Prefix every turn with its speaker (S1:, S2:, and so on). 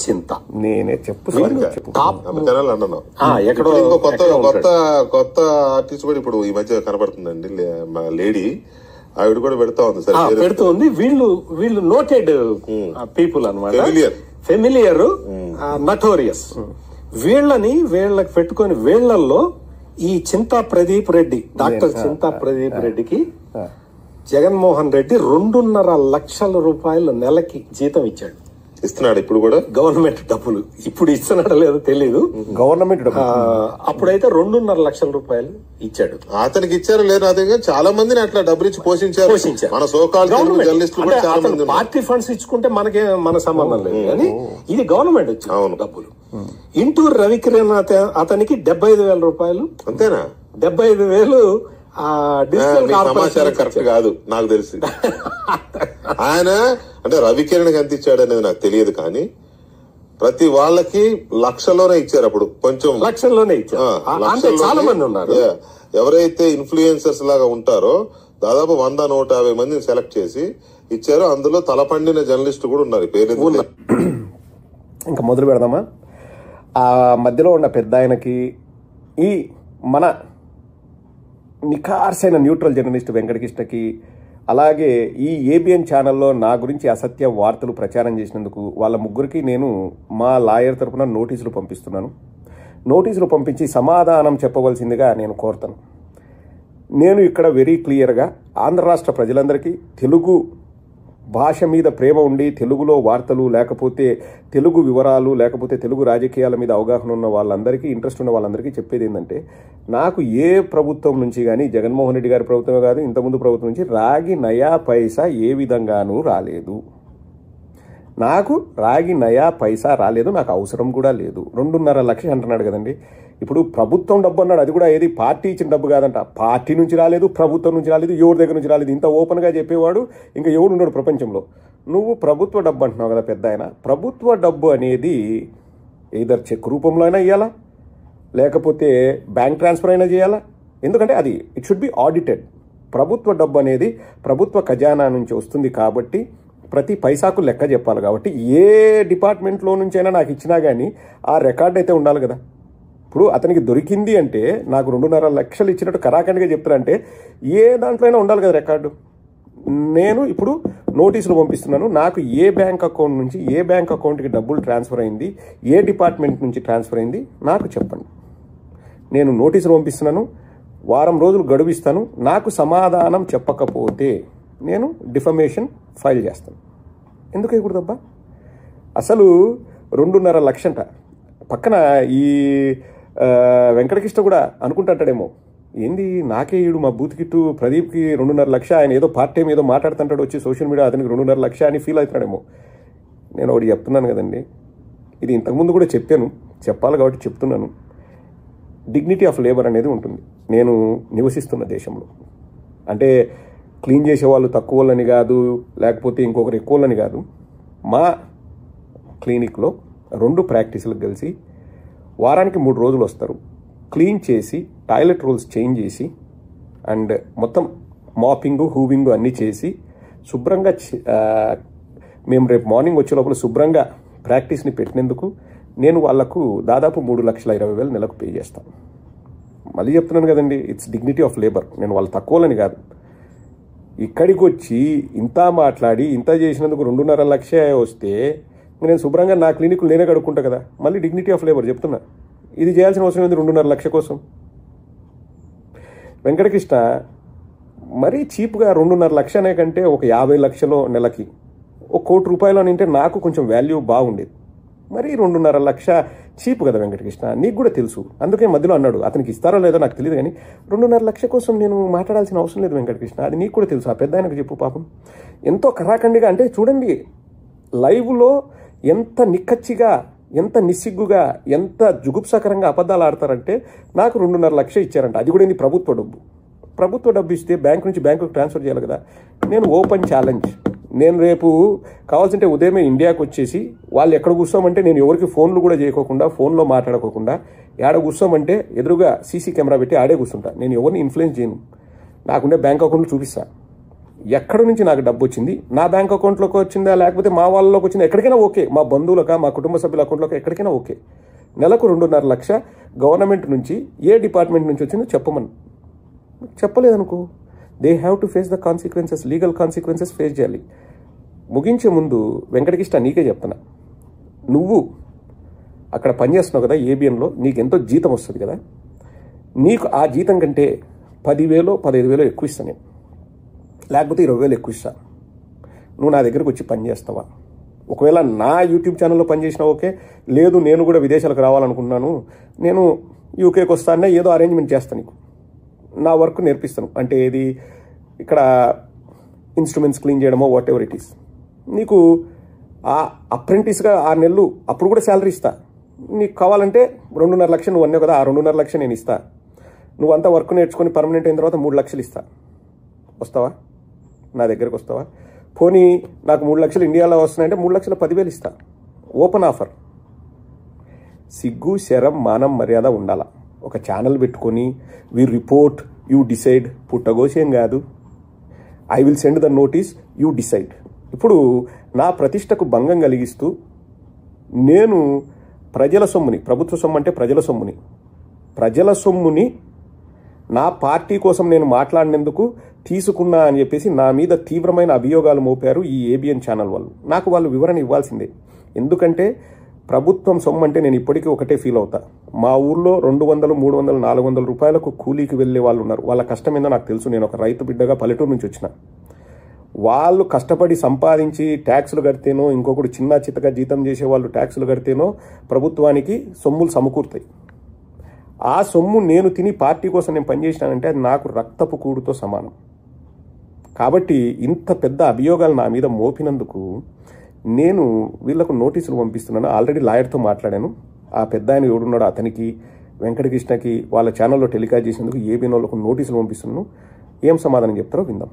S1: చింత
S2: నేనే
S1: ఎక్కడో
S3: కొత్త ఆర్టిస్ట్ కూడా ఇప్పుడు ఈ మధ్య కనబడుతుందండి లేడీ, ఆవిడ కూడా పెడతా ఉంది సార్,
S1: పెడుతుంది. వీళ్ళు నోటెడ్ పీపుల్ అన్నమాట, ఫెమిలియర్, నటోరియస్. వీళ్ళకి పెట్టుకొని వీళ్లలో ఈ చింతా ప్రదీప్ రెడ్డి, డాక్టర్ చింతా ప్రదీప్ రెడ్డికి జగన్మోహన్ రెడ్డి 2.5 లక్షల రూపాయలు నెలకి జీతం ఇచ్చాడు.
S3: ఇస్తున్నాడు ఇప్పుడు కూడా
S1: గవర్నమెంట్ డబ్బులు. ఇప్పుడు ఇస్తున్నాడో లేదో తెలీదు,
S2: గవర్నమెంట్
S1: అప్పుడైతే 2.5 లక్షల రూపాయలు ఇచ్చాడు.
S3: అతనికి ఇచ్చారు లేదు అదే, చాలా మందిని అట్లా డబ్బులు ఇచ్చి పోషించారు. మన సోకాల్ జర్నలిస్టులు కూడా చాలా మంది.
S1: పార్టీ ఫండ్స్ ఇచ్చుకుంటే మన సంబంధం లేదు, కానీ ఇది గవర్నమెంట్ వచ్చింది డబ్బులు. ఇంటూరు రవికిరణ్ అతనికి 75,000 రూపాయలు.
S3: అంతేనా?
S1: 75,000
S3: సమాచారం కరెక్ట్ కాదు నాకు తెలిసి. ఆయన అంటే రవికిరణ్ ఎంత ఇచ్చాడు అనేది నాకు తెలియదు, కానీ ప్రతి వాళ్ళకి లక్షల్లోనే ఇచ్చారు. అప్పుడు కొంచెం
S1: లక్షల్లోనే ఇచ్చారు. చాలా మంది ఉన్నారు.
S3: ఎవరైతే ఇన్ఫ్లుయెన్సర్స్ లాగా ఉంటారో దాదాపు 100-150 మందిని సెలెక్ట్ చేసి ఇచ్చారు. అందులో తలపండిన జర్నలిస్టు కూడా ఉన్నారు. పేరు
S2: ఇంకా మొదలు పెడదామా? ఆ మధ్యలో ఉన్న పెద్ద ఆయనకి ఈ మన నిఖార్సైన న్యూట్రల్ జర్నలిస్ట్ వెంకటకృష్ణకి, అలాగే ఈ ఏబిఎన్ ఛానల్లో నా గురించి అసత్య వార్తలు ప్రచారం చేసినందుకు వాళ్ళ ముగ్గురికి నేను మా లాయర్ తరఫున నోటీసులు పంపిస్తున్నాను. నోటీసులు పంపించి సమాధానం చెప్పవలసిందిగా నేను కోరుతాను. నేను ఇక్కడ వెరీ క్లియర్గా ఆంధ్ర రాష్ట్ర ప్రజలందరికీ తెలుగు భాష మీద ప్రేమ ఉండి తెలుగులో వార్తలు, లేకపోతే తెలుగు వివరాలు, లేకపోతే తెలుగు రాజకీయాల మీద అవగాహన ఉన్న వాళ్ళందరికీ, ఇంట్రెస్ట్ ఉన్న వాళ్ళందరికీ చెప్పేది ఏంటంటే, నాకు ఏ ప్రభుత్వం నుంచి కానీ, జగన్మోహన్ రెడ్డి గారి ప్రభుత్వమే కాదు, ఇంతకుముందు ప్రభుత్వం నుంచి రాగి నయా పైసా ఏ విధంగానూ రాలేదు. నాకు రాగి నయా పైసా రాలేదు, నాకు అవసరం కూడా లేదు. 2.5 లక్షలు అంటున్నాడు కదండి. ఇప్పుడు ప్రభుత్వం డబ్బు అన్నాడు, అది కూడా ఏది పార్టీ ఇచ్చిన డబ్బు కాదంట. పార్టీ నుంచి రాలేదు, ప్రభుత్వం నుంచి రాలేదు, ఎవరి దగ్గర నుంచి రాలేదు. ఇంత ఓపెన్గా చెప్పేవాడు ఇంకా ఎవడు ఉన్నాడు ప్రపంచంలో. నువ్వు ప్రభుత్వ డబ్బు అంటున్నావు కదా పెద్ద ఆయన. ప్రభుత్వ డబ్బు అనేది ఏదర్ చెక్ రూపంలో అయినా ఇవ్వాలా, లేకపోతే బ్యాంక్ ట్రాన్స్ఫర్ అయినా చేయాలా. ఎందుకంటే అది ఇట్ షుడ్ బి ఆడిటెడ్. ప్రభుత్వ డబ్బు అనేది ప్రభుత్వ ఖజానా నుంచి వస్తుంది కాబట్టి ప్రతి పైసాకు లెక్క చెప్పాలి. కాబట్టి ఏ డిపార్ట్మెంట్లో నుంచి అయినా నాకు ఇచ్చినా కానీ ఆ రికార్డ్ అయితే ఉండాలి కదా. ఇప్పుడు అతనికి దొరికింది అంటే నాకు 2.5 లక్షలు ఇచ్చినట్టు కరాఖండిగా చెప్తారంటే ఏ దాంట్లో అయినా ఉండాలి కదా రికార్డు. నేను ఇప్పుడు నోటీసులు పంపిస్తున్నాను. నాకు ఏ బ్యాంక్ అకౌంట్ నుంచి ఏ బ్యాంక్ అకౌంట్కి డబ్బులు ట్రాన్స్ఫర్ అయింది, ఏ డిపార్ట్మెంట్ నుంచి ట్రాన్స్ఫర్ అయింది నాకు చెప్పండి. నేను నోటీసులు పంపిస్తున్నాను, వారం రోజులు గడువిస్తాను. నాకు సమాధానం చెప్పకపోతే నేను డిఫమేషన్ ఫైల్ చేస్తాను. ఎందుకు ఇవ్వకూడదబ్బా? అసలు 2.5 లక్షంట. పక్కన ఈ వెంకటకృష్ణ కూడా అనుకుంటాడేమో, ఏంది నాకే ఈడు మా బూత్ కిట్టు ప్రదీప్కి 2.5 లక్ష, ఆయన ఏదో పార్ట్ టైం ఏదో మాట్లాడుతుంటాడు వచ్చి సోషల్ మీడియా, అతనికి 2.5 లక్ష అని ఫీల్ అవుతున్నాడేమో. నేను ఒకటి చెప్తున్నాను కదండి, ఇది ఇంతకుముందు కూడా చెప్పాలి కాబట్టి చెప్తున్నాను. డిగ్నిటీ ఆఫ్ లేబర్ అనేది ఉంటుంది నేను నివసిస్తున్న దేశంలో. అంటే క్లీన్ చేసే వాళ్ళు తక్కువ వాళ్ళని కాదు, లేకపోతే ఇంకొకరు ఎక్కువ వాళ్ళని కాదు. మా క్లినిక్లో 2 ప్రాక్టీసులకు కలిసి వారానికి 3 రోజులు వస్తారు. క్లీన్ చేసి టాయిలెట్ రూల్స్ చేంజ్ చేసి అండ్ మొత్తం మాపింగు, హూవింగు అన్నీ చేసి శుభ్రంగా మేము రేపు మార్నింగ్ వచ్చే లోపల శుభ్రంగా ప్రాక్టీస్ని పెట్టినందుకు నేను వాళ్లకు దాదాపు 3,20,000 నెలకు పే చేస్తాను. మళ్ళీ చెప్తున్నాను కదండి, ఇట్స్ డిగ్నిటీ ఆఫ్ లేబర్. నేను వాళ్ళు తక్కువలని కాదు. ఇక్కడికి వచ్చి ఇంత మాట్లాడి ఇంత చేసినందుకు 2.5 లక్ష వస్తే నేను శుభ్రంగా నా క్లినిక్లు నేనే కడుక్కుంటా కదా. మళ్ళీ డిగ్నిటీ ఆఫ్ లేబర్ చెప్తున్నా. ఇది చేయాల్సిన అవసరం ఏంది 2.5 లక్ష కోసం? వెంకటకృష్ణ మరీ చీప్గా 2.5 లక్ష అనే కంటే ఒక 50 లక్షలు నెలకి 1 కోటి రూపాయలు అని అంటే నాకు కొంచెం వాల్యూ బాగుండేది. మరి 2.5 లక్ష చీప్ కదా వెంకటకృష్ణ, నీకు కూడా తెలుసు. అందుకే మధ్యలో అన్నాడు, అతనికి ఇస్తారో లేదో నాకు తెలియదు, కానీ 2.5 లక్ష కోసం నేను మాట్లాడాల్సిన అవసరం లేదు వెంకటకృష్ణ, అది నీకు కూడా తెలుసు. ఆ పెద్ద ఆయనకు చెప్పు పాపం. ఎంతో కరాఖండిగా అంటే చూడండి, లైవ్లో ఎంత నిక్కచ్చిగా, ఎంత నిస్సిగ్గుగా, ఎంత జుగుప్సాకరంగా అబద్ధాలు ఆడతారంటే నాకు 2.5 లక్ష ఇచ్చారంట. అది కూడా ఏంది ప్రభుత్వ డబ్బు. ప్రభుత్వ డబ్బు ఇస్తే బ్యాంక్ నుంచి బ్యాంకుకు ట్రాన్స్ఫర్ చేయాలి కదా. నేను ఓపెన్ ఛాలెంజ్, నేను రేపు కావాల్సింటే ఉదయమే ఇండియాకి వచ్చేసి వాళ్ళు ఎక్కడ కూర్చోమంటే నేను ఎవరికి ఫోన్లు కూడా చేయకోకుండా, ఫోన్లో మాట్లాడుకోకుండా, ఏడ కూర్చోమంటే ఎదురుగా సీసీ కెమెరా పెట్టి ఆడే కూర్చుంటా. నేను ఎవరిని ఇన్ఫ్లుయెన్స్ చేయను. నాకుండే బ్యాంక్ అకౌంట్లు చూపిస్తా. ఎక్కడి నుంచి నాకు డబ్బు వచ్చింది, నా బ్యాంక్ అకౌంట్లోకి వచ్చిందా లేకపోతే మా వాళ్ళలోకి వచ్చిందా, ఎక్కడికైనా ఓకే, మా బంధువులకా మా కుటుంబ సభ్యుల అకౌంట్లోకి ఎక్కడికైనా ఓకే. నెలకు 2.5 లక్ష గవర్నమెంట్ నుంచి ఏ డిపార్ట్మెంట్ నుంచి వచ్చిందో చెప్పమని. చెప్పలేదనుకో, they have to face the consequences, legal consequences face చేయాలి. ముగించే ముందు వెంకటకృష్ణ నీకే చెప్తున్నా, నువ్వు అక్కడ పనిచేస్తున్నావు కదా ఏబిఎన్లో, నీకు ఎంతో జీతం వస్తుంది కదా, నీకు ఆ జీతం కంటే 10,000 15,000 ఎక్కువ ఇస్తాను నేను, లేకపోతే 20,000 ఎక్కువ ఇస్తాను. నువ్వు నా దగ్గరకు వచ్చి పని చేస్తావా? ఒకవేళ నా యూట్యూబ్ ఛానల్లో పనిచేసినా ఓకే, లేదు నేను కూడా విదేశాలకు రావాలనుకుంటున్నాను, నేను యూకేకి వస్తానే ఏదో అరేంజ్మెంట్ చేస్తాను, నీకు నా వర్క్ నేర్పిస్తాను. అంటే ఏది ఇక్కడ ఇన్స్ట్రుమెంట్స్ క్లీన్ చేయడమో వాట్ ఎవర్ ఇట్ ఈస్, నీకు ఆ అప్రెంటిస్గా 6 నెలలు అప్పుడు కూడా శాలరీ ఇస్తా. నీకు కావాలంటే 2.5 లక్షలు నువ్వు అన్నావు కదా, ఆ 2.5 లక్షలు నేను ఇస్తా. నువ్వంతా వర్క్ నేర్చుకొని పర్మనెంట్ అయిన తర్వాత 3 లక్షలు ఇస్తా. వస్తావా? నా దగ్గరకు వస్తావా? పోనీ నాకు 3 లక్షలు ఇండియాలో వస్తున్నాయంటే 3 లక్షల 10,000 ఇస్తా. Open offer. సిగ్గు శరం మానం మర్యాద ఉండాలా. ఒక ఛానల్ పెట్టుకొని వి రిపోర్ట్ యూ డిసైడ్, పుట్టగోసేం కాదు. I will send the notice, you decide. ఇప్పుడు నా ప్రతిష్టకు భంగం కలిగిస్తూ నేను ప్రజల సొమ్ముని, ప్రభుత్వ సొమ్ము అంటే ప్రజల సొమ్ముని, ప్రజల సొమ్ముని నా పార్టీ కోసం నేను మాట్లాడినందుకు తీసుకున్నా అని చెప్పేసి నా మీద తీవ్రమైన అభియోగాలు మోపారు ఈ ఏబిఎన్ ఛానల్ వాళ్ళు. నాకు వాళ్ళు వివరణ ఇవ్వాల్సిందే. ఎందుకంటే ప్రభుత్వం సొమ్ము అంటే నేను ఇప్పటికీ ఒకటే ఫీల్ అవుతా. మా ఊర్లో 200, 300, 400 రూపాయలకు కూలీకి వెళ్ళే వాళ్ళు ఉన్నారు. వాళ్ళ కష్టం ఏందో నాకు తెలుసు. నేను ఒక రైతు బిడ్డగా పల్లెటూరు నుంచి వచ్చిన. వాళ్ళు కష్టపడి సంపాదించి ట్యాక్సులు కడితేనో, ఇంకొకటి చిన్న చిత్తగా జీతం చేసే వాళ్ళు ట్యాక్సులు కడితేనో ప్రభుత్వానికి సొమ్ములు సమకూరుతాయి. ఆ సొమ్ము నేను తిని పార్టీ కోసం నేను పనిచేసినానంటే అది నాకు రక్తపు కూడుతో సమానం. కాబట్టి ఇంత పెద్ద అభియోగాలు నా మీద మోపినందుకు నేను వీళ్లకు నోటీసులు పంపిస్తున్నాను. ఆల్రెడీ లాయర్తో మాట్లాడాను. ఆ పెద్ద ఆయన ఎవడున్నాడో అతనికి, వెంకటకృష్ణకి వాళ్ళ ఛానల్లో టెలికాస్ట్ చేసేందుకు ఏబిఎన్ వాళ్ళకు నోటీసులు పంపిస్తున్నాను. ఏం సమాధానం చెప్తారో విందాం.